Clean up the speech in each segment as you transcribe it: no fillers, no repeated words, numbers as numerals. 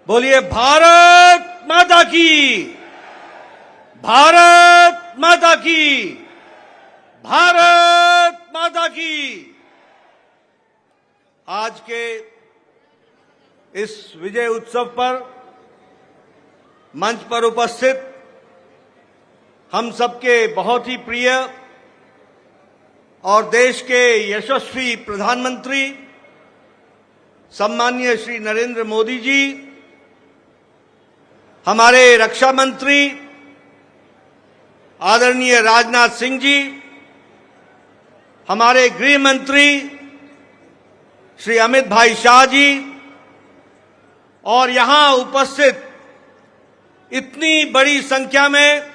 बोलिए भारत माता की, भारत माता की, भारत माता की। आज के इस विजय उत्सव पर मंच पर उपस्थित हम सबके बहुत ही प्रिय और देश के यशस्वी प्रधानमंत्री सम्माननीय श्री नरेंद्र मोदी जी, हमारे रक्षा मंत्री आदरणीय राजनाथ सिंह जी, हमारे गृह मंत्री श्री अमित भाई शाह जी और यहां उपस्थित इतनी बड़ी संख्या में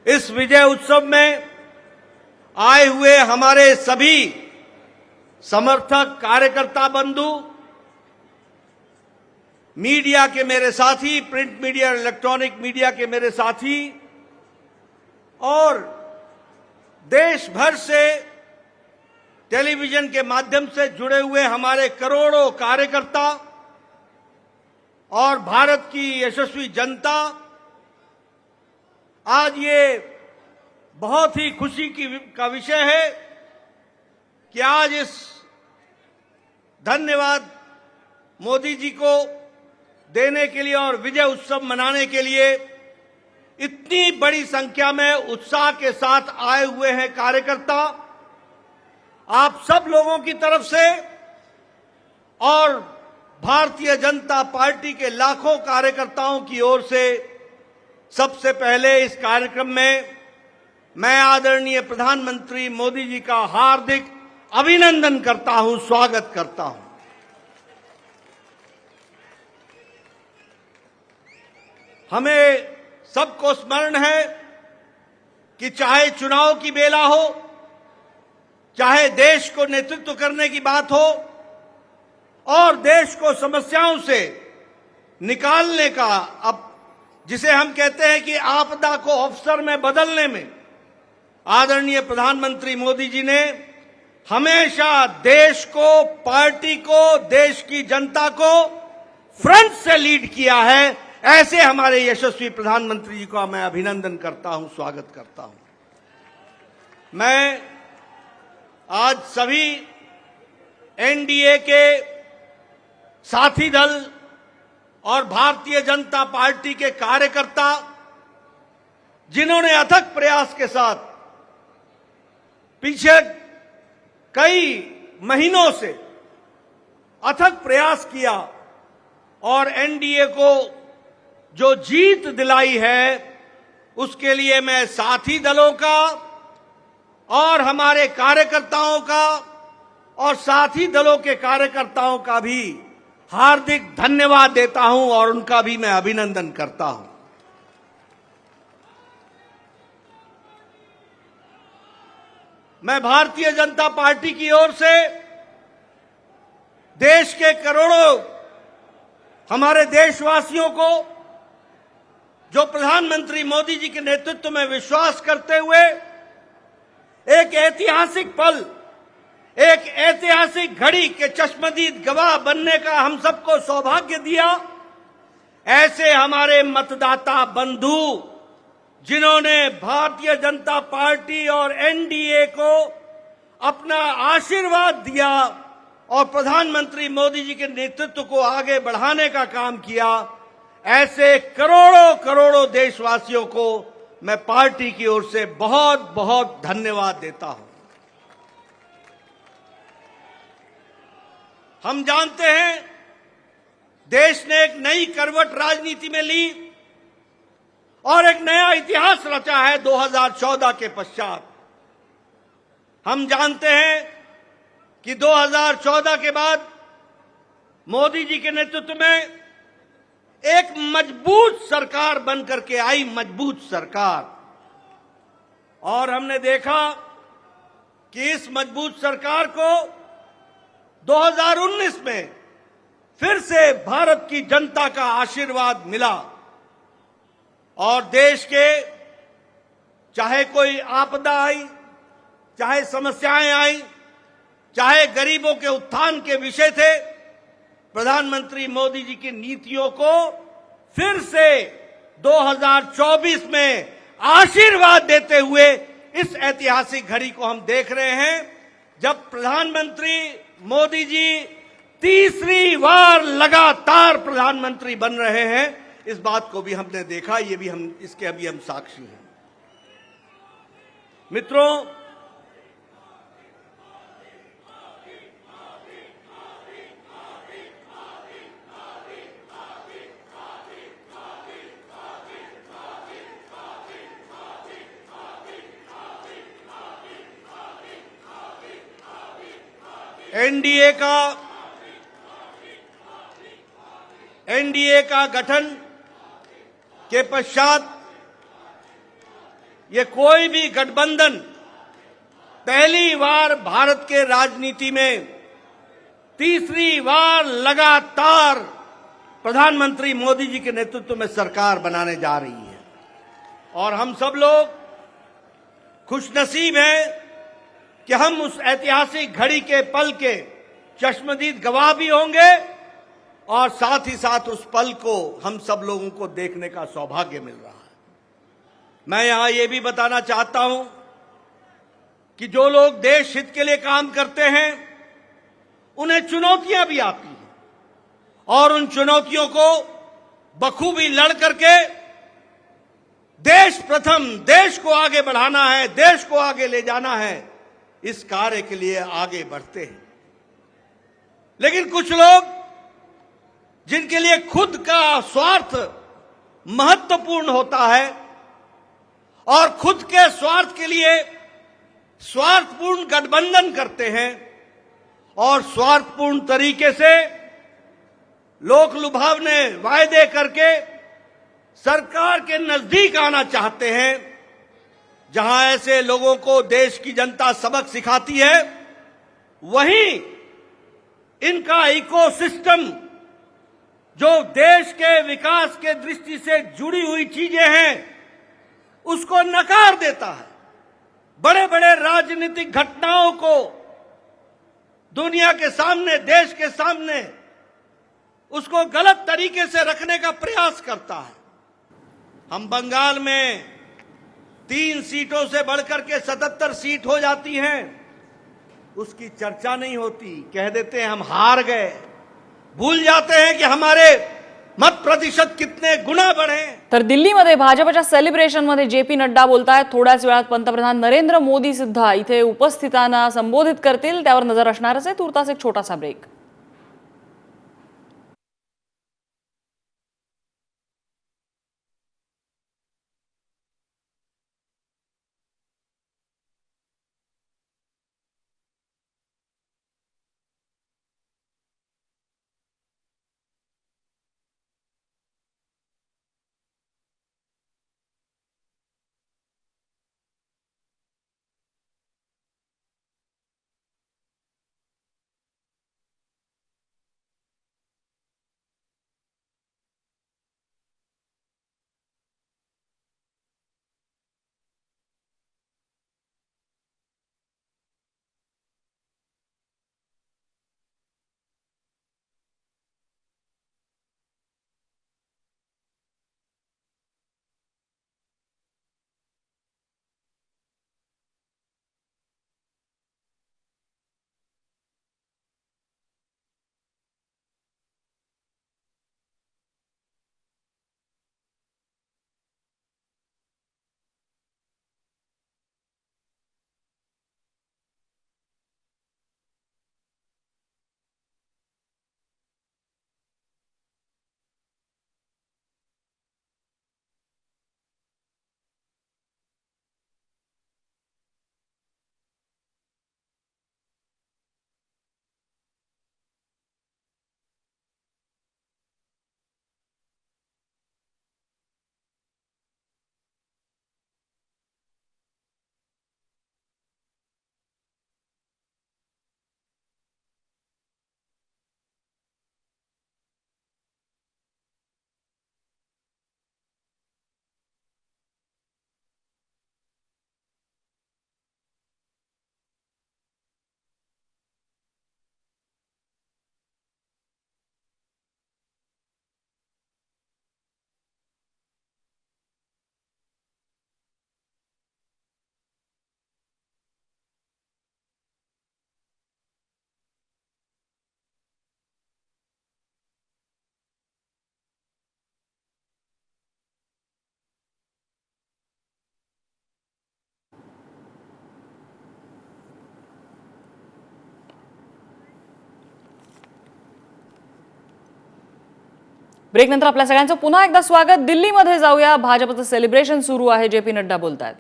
इस विजय उत्सव में आए हुए हमारे सभी समर्थक कार्यकर्ता बंधु, मीडिया के मेरे साथी, प्रिंट मीडिया और इलेक्ट्रॉनिक मीडिया के मेरे साथी और देश भर से टेलीविजन के माध्यम से जुड़े हुए हमारे करोड़ों कार्यकर्ता और भारत की यशस्वी जनता, आज ये बहुत ही खुशी का विषय है कि आज इस धन्यवाद मोदी जी को देने के लिए और विजय उत्सव मनाने के लिए इतनी बड़ी संख्या में उत्साह के साथ आए हुए हैं कार्यकर्ता। आप सब लोगों की तरफ से और भारतीय जनता पार्टी के लाखों कार्यकर्ताओं की ओर से सबसे पहले इस कार्यक्रम में मैं आदरणीय प्रधानमंत्री मोदी जी का हार्दिक अभिनंदन करता हूं, स्वागत करता हूं। हमें सबको स्मरण है कि चाहे चुनाव की बेला हो, चाहे देश को नेतृत्व करने की बात हो और देश को समस्याओं से निकालने का, अब जिसे हम कहते हैं कि आपदा को अवसर में बदलने में आदरणीय प्रधानमंत्री मोदी जी ने हमेशा देश को, पार्टी को, देश की जनता को फ्रंट से लीड किया है। ऐसे हमारे यशस्वी प्रधानमंत्री जी का मैं अभिनंदन करता हूं, स्वागत करता हूं। मैं आज सभी एनडीए के साथी दल और भारतीय जनता पार्टी के कार्यकर्ता, जिन्होंने अथक प्रयास के साथ पीछे कई महीनों से अथक प्रयास किया और एनडीए को जो जीत दिलाई है, उसके लिए मैं साथी दलों का और हमारे कार्यकर्ताओं का और साथी दलों के कार्यकर्ताओं का भी हार्दिक धन्यवाद देता हूं और उनका भी मैं अभिनंदन करता हूं। मैं भारतीय जनता पार्टी की ओर से देश के करोड़ों हमारे देशवासियों को, जो प्रधानमंत्री मोदी जी के नेतृत्व में विश्वास करते हुए एक ऐतिहासिक पल, एक ऐतिहासिक घड़ी के चश्मदीद गवाह बनने का हम सबको सौभाग्य दिया, ऐसे हमारे मतदाता बंधु, जिन्होंने भारतीय जनता पार्टी और एनडीए को अपना आशीर्वाद दिया और प्रधानमंत्री मोदी जी के नेतृत्व को आगे बढ़ाने का काम किया, ऐसे करोड़ों करोड़ों देशवासियों को मैं पार्टी की ओर से बहुत बहुत धन्यवाद देता हूं। हम जानते हैं देश ने एक नई करवट राजनीति में ली और एक नया इतिहास रचा है 2014 के पश्चात। हम जानते हैं कि 2014 के बाद मोदी जी के नेतृत्व में एक मजबूत सरकार बनकर के आई, मजबूत सरकार, और हमने देखा कि इस मजबूत सरकार को 2019 में फिर से भारत की जनता का आशीर्वाद मिला और देश के चाहे कोई आपदा आई, चाहे समस्याएं आई, चाहे गरीबों के उत्थान के विषय थे, प्रधानमंत्री मोदी जी की नीतियों को फिर से 2024 में आशीर्वाद देते हुए इस ऐतिहासिक घड़ी को हम देख रहे हैं, जब प्रधानमंत्री मोदी जी तीसरी बार लगातार प्रधानमंत्री बन रहे हैं। इस बात को भी हमने देखा, ये भी हम इसके अभी हम साक्षी हैं। मित्रों, एनडीए का गठन के पश्चात ये कोई भी गठबंधन पहली बार भारत के राजनीति में तीसरी बार लगातार प्रधानमंत्री मोदी जी के नेतृत्व में सरकार बनाने जा रही है। और हम सब लोग खुशनसीब हैं कि हम उस ऐतिहासिक घड़ी के पल के चश्मदीद गवाह भी होंगे और साथ ही साथ उस पल को हम सब लोगों को देखने का सौभाग्य मिल रहा है। मैं यहां ये भी बताना चाहता हूं कि जो लोग देश हित के लिए काम करते हैं उन्हें चुनौतियां भी आती हैं और उन चुनौतियों को बखूबी लड़ करके देश प्रथम, देश को आगे बढ़ाना है, देश को आगे ले जाना है, इस कार्य के लिए आगे बढ़ते हैं। लेकिन कुछ लोग जिनके लिए खुद का स्वार्थ महत्वपूर्ण होता है और खुद के स्वार्थ के लिए स्वार्थपूर्ण गठबंधन करते हैं और स्वार्थपूर्ण तरीके से लोक लुभावने वायदे करके सरकार के नजदीक आना चाहते हैं, जहां ऐसे लोगों को देश की जनता सबक सिखाती है, वहीं इनका इकोसिस्टम जो देश के विकास के दृष्टि से जुड़ी हुई चीजें हैं उसको नकार देता है। बड़े बड़े राजनीतिक घटनाओं को दुनिया के सामने, देश के सामने उसको गलत तरीके से रखने का प्रयास करता है। हम बंगाल में 3 सीटों से बढ़कर के 77 सीट हो जाती हैं, उसकी चर्चा नहीं होती, कह देते हैं हम हार गए, भूल जाते हैं कि हमारे मत प्रतिशत कितने गुना बढ़े। तर दिल्लीमध्ये भाजपच्या सेलिब्रेशनमध्ये जे.पी. नड्डा बोलतायत। थोड्याच वेळात पंतप्रधान नरेंद्र मोदी सुद्धा इथे उपस्थितांना संबोधित करतील, त्यावर नजर असणारच आहे। तुर्तास एक छोटासा ब्रेक। ब्रेकनंतर आपल्या सगळ्यांचं पुन्हा एकदा स्वागत. दिल्लीमध्ये जाऊया. भाजपचं सेलिब्रेशन सुरू आहे. जे पी नड्डा बोलतायत.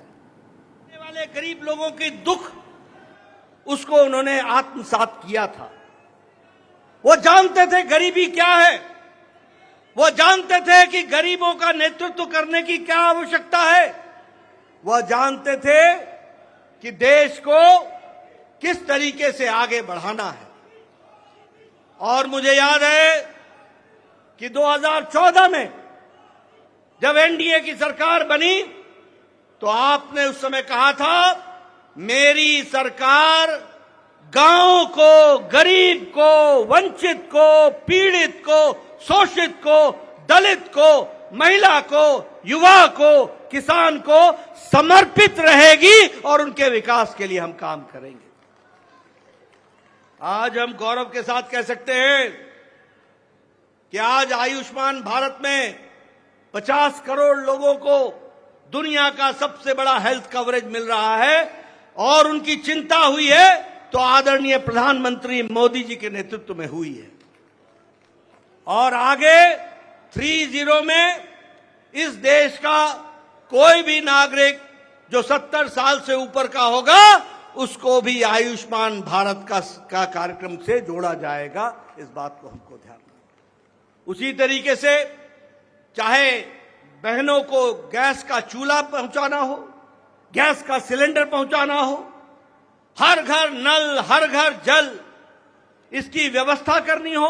वाले गरीब लोगों के दुख उसको उन्होंने आत्मसात किया था. वो जानते थे गरीबी क्या है, वो जानते थे कि गरीबों का नेतृत्व करने की क्या आवश्यकता है, वह जानते थे कि देश को किस तरीके से आगे बढ़ाना है. और मुझे याद है कि 2014 में जब एनडीए की सरकार बनी तो आपने उस समय कहा था मेरी सरकार गांव को, गरीब को, वंचित को, पीड़ित को, शोषित को, दलित को, महिला को, युवा को, किसान को समर्पित रहेगी और उनके विकास के लिए हम काम करेंगे. आज हम गौरव के साथ कह सकते हैं कि आज आयुष्मान भारत में 50 करोड़ लोगों को दुनिया का सबसे बड़ा हेल्थ कवरेज मिल रहा है. और उनकी चिंता हुई है तो आदरणीय प्रधानमंत्री मोदी जी के नेतृत्व में हुई है. और आगे 30 में इस देश का कोई भी नागरिक जो 70 साल से ऊपर का होगा उसको भी आयुष्मान भारत का कार्यक्रम से जोड़ा जाएगा. इस बात को हमको ध्यान रखना. उसी तरीके से चाहे बहनों को गैस का चूल्हा पहुंचाना हो, गैस का सिलेंडर पहुंचाना हो, हर घर नल, हर घर जल, इसकी व्यवस्था करनी हो,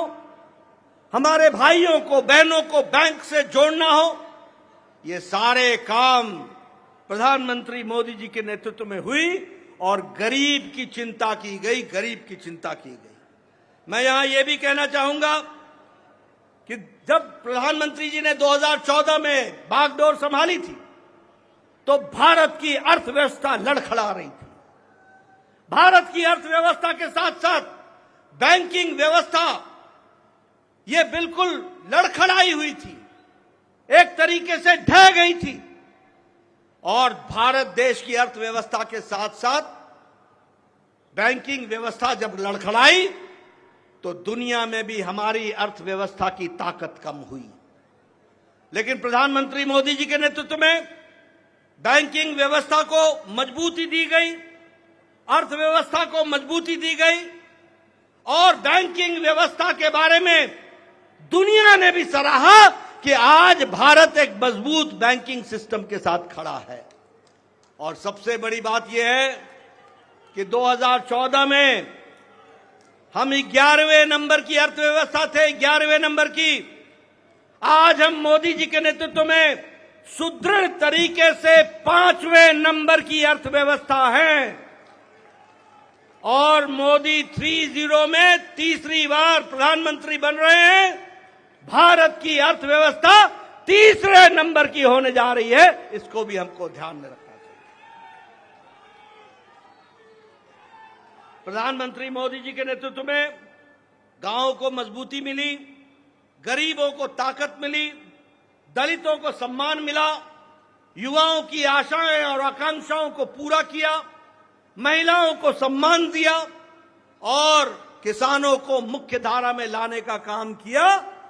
हमारे भाइयों को, बहनों को बैंक से जोड़ना हो, ये सारे काम प्रधानमंत्री मोदी जी के नेतृत्व में हुई और गरीब की चिंता की गई, गरीब की चिंता की गई. मैं यहां यह भी कहना चाहूंगा कि जब प्रधानमंत्री जी ने 2014 में बागडोर संभाली थी तो भारत की अर्थव्यवस्था लड़खड़ा रही थी. भारत की अर्थव्यवस्था के साथ साथ बैंकिंग व्यवस्था ये बिल्कुल लड़खड़ाई हुई थी, एक तरीके से ढह गई थी. और भारत देश की अर्थव्यवस्था के साथ साथ बैंकिंग व्यवस्था जब लड़खड़ाई तो दुनिया में भी हमारी अर्थव्यवस्था की ताकत कम हुई. लेकिन प्रधानमंत्री मोदी जी के नेतृत्व में बैंकिंग व्यवस्था को मजबूती दी गई, अर्थव्यवस्था को मजबूती दी गई और बैंकिंग व्यवस्था के बारे में दुनिया ने भी सराहा कि आज भारत एक मजबूत बैंकिंग सिस्टम के साथ खड़ा है. और सबसे बड़ी बात यह है कि 2014 में हम 11वें नंबर की अर्थव्यवस्था थे, 11वें नंबर की. आज हम मोदी जी के नेतृत्व में सुदृढ़ तरीके से 5वें नंबर की अर्थव्यवस्था है. और मोदी 30 में तीसरी बार प्रधानमंत्री बन रहे हैं. भारत की अर्थव्यवस्था तीसरे नंबर की होने जा रही है. इसको भी हमको ध्यान में रखना चाहिए. प्रधानमंत्री मोदी जी के नेतृत्व में गांवों को मजबूती मिली, गरीबों को ताकत मिली, दलितों को सम्मान मिला, युवाओं की आशाएं और आकांक्षाओं को पूरा किया, महिलाओं को सम्मान दिया और किसानों को मुख्य धारा में लाने का काम किया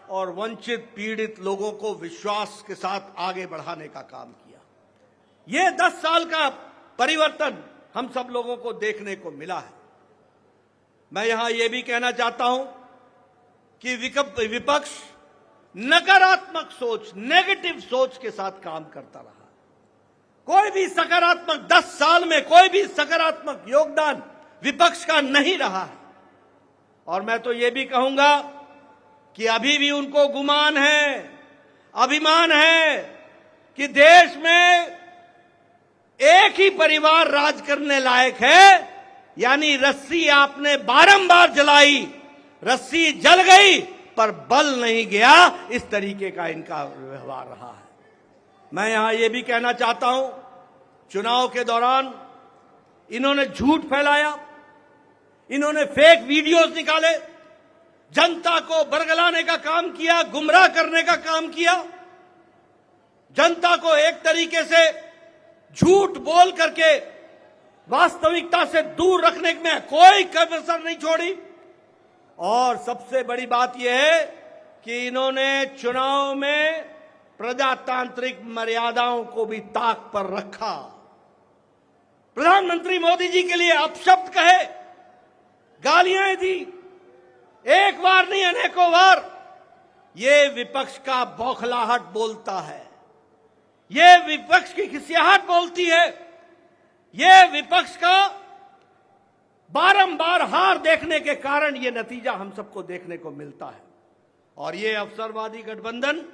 और वंचित पीड़ित लोगों को विश्वास के साथ आगे बढ़ाने का काम किया. ये 10 साल का परिवर्तन हम सब लोगों को देखने को मिला है. मैं यहां यह भी कहना चाहता हूं कि विपक्ष नकारात्मक सोच, नेगेटिव सोच के साथ काम करता रहा. कोई भी सकारात्मक 10 साल में कोई भी सकारात्मक योगदान विपक्ष का नहीं रहा है. और मैं तो यह भी कहूंगा कि अभी भी उनको गुमान है, अभिमान है कि देश में एक ही परिवार राज करने लायक है. यानी रस्सी आपने बारंबार जलाई, रस्सी जल गई पर बल नहीं गया. इस तरीके का इनका व्यवहार रहा है. मैं यहां यह भी कहना चाहता हूं, चुनाव के दौरान इन्होंने झूठ फैलाया, इन्होंने फेक वीडियोस निकाले, जनता को बरगलाने का काम किया, गुमराह करने का काम किया, जनता को एक तरीके से झूठ बोल करके वास्तविकता से दूर रखने में कोई कसर नहीं छोड़ी. और सबसे बड़ी बात यह है कि इन्होंने चुनाव में प्रजातांत्रिक मर्यादाओं को भी ताक पर रखा। प्रधानमंत्री मोदी जी के लिए अपशब्द कहे, गालियां दी, एक बार नहीं अनेकों बार। ये विपक्ष का बौखलाहट बोलता है, ये विपक्ष की खिसियाहट बोलती है, ये विपक्ष का बारंबार हार देखने के कारण ये नतीजा हम सबको देखने को मिलता है। और ये अवसरवादी गठबंधन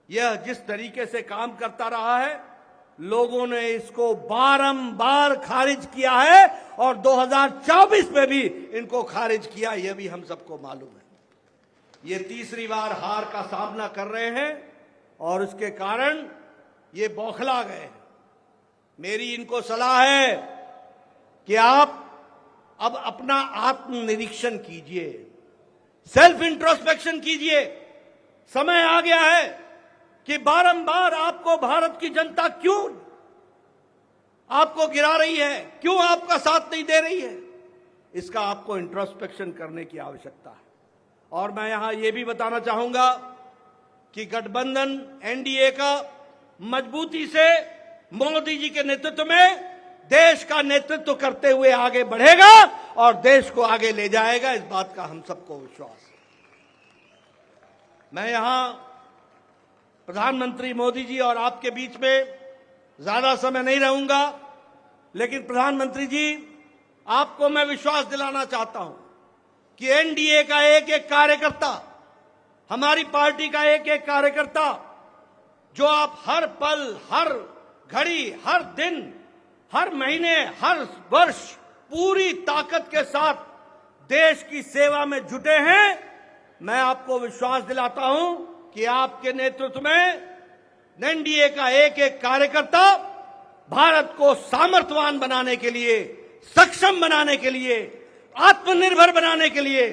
यह जिस तरीके से काम करता रहा है, लोगों ने इसको बारंबार खारिज किया है और 2024 में भी इनको खारिज किया, यह भी हम सबको मालूम है। ये तीसरी बार हार का सामना कर रहे हैं और इसके कारण ये बौखला गए हैं। मेरी इनको सलाह है कि आप अब अपना आत्मनिरीक्षण कीजिए, सेल्फ इंट्रोस्पेक्शन कीजिए। समय आ गया है कि बारंबार आपको भारत की जनता क्यों आपको गिरा रही है, क्यों आपका साथ नहीं दे रही है, इसका आपको इंट्रोस्पेक्शन करने की आवश्यकता है। और मैं यहां यह भी बताना चाहूंगा कि गठबंधन एनडीए का मजबूती से मोदी जी के नेतृत्व में देश का नेतृत्व करते हुए आगे बढ़ेगा और देश को आगे ले जाएगा, इस बात का हम सबको विश्वास है। मैं यहां प्रधानमंत्री मोदी जी और आपके बीच में ज्यादा समय नहीं रहूंगा, लेकिन प्रधानमंत्री जी आपको मैं विश्वास दिलाना चाहता हूं कि एनडीए का एक एक कार्यकर्ता, हमारी पार्टी का एक एक कार्यकर्ता, जो आप हर पल, हर घड़ी, हर दिन, हर महीने, हर वर्ष पूरी ताकत के साथ देश की सेवा में जुटे हैं, मैं आपको विश्वास दिलाता हूं कि आपके नेतृत्व में एनडीए का एक एक कार्यकर्ता भारत को सामर्थ्यवान बनाने के लिए, सक्षम बनाने के लिए, आत्मनिर्भर बनाने के लिए,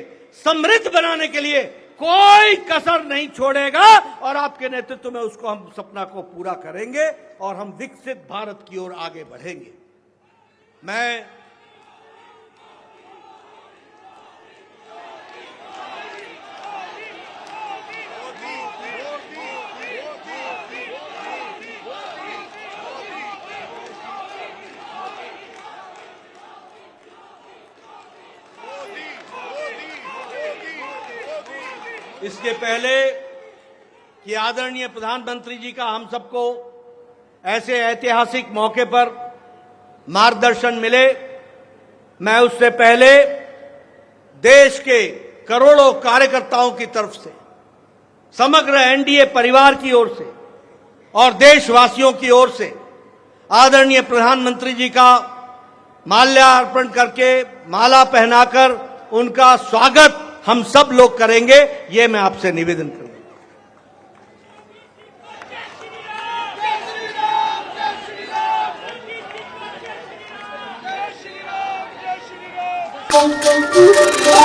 समृद्ध बनाने के लिए कोई कसर नहीं छोड़ेगा और आपके नेतृत्व में उसको हम सपना को पूरा करेंगे और हम विकसित भारत की ओर आगे बढ़ेंगे। मैं इसके पहले कि आदरणीय प्रधानमंत्री जी का हम सबको ऐसे ऐतिहासिक मौके पर मार्गदर्शन मिले, मैं उससे पहले देश के करोड़ों कार्यकर्ताओं की तरफ से, समग्र एनडीए परिवार की ओर से और देशवासियों की ओर से आदरणीय प्रधानमंत्री जी का माल्यार्पण करके, माला पहनाकर उनका स्वागत हम सब लोग करेंगे, ये मैं आपसे निवेदन करूंगा। Thank you.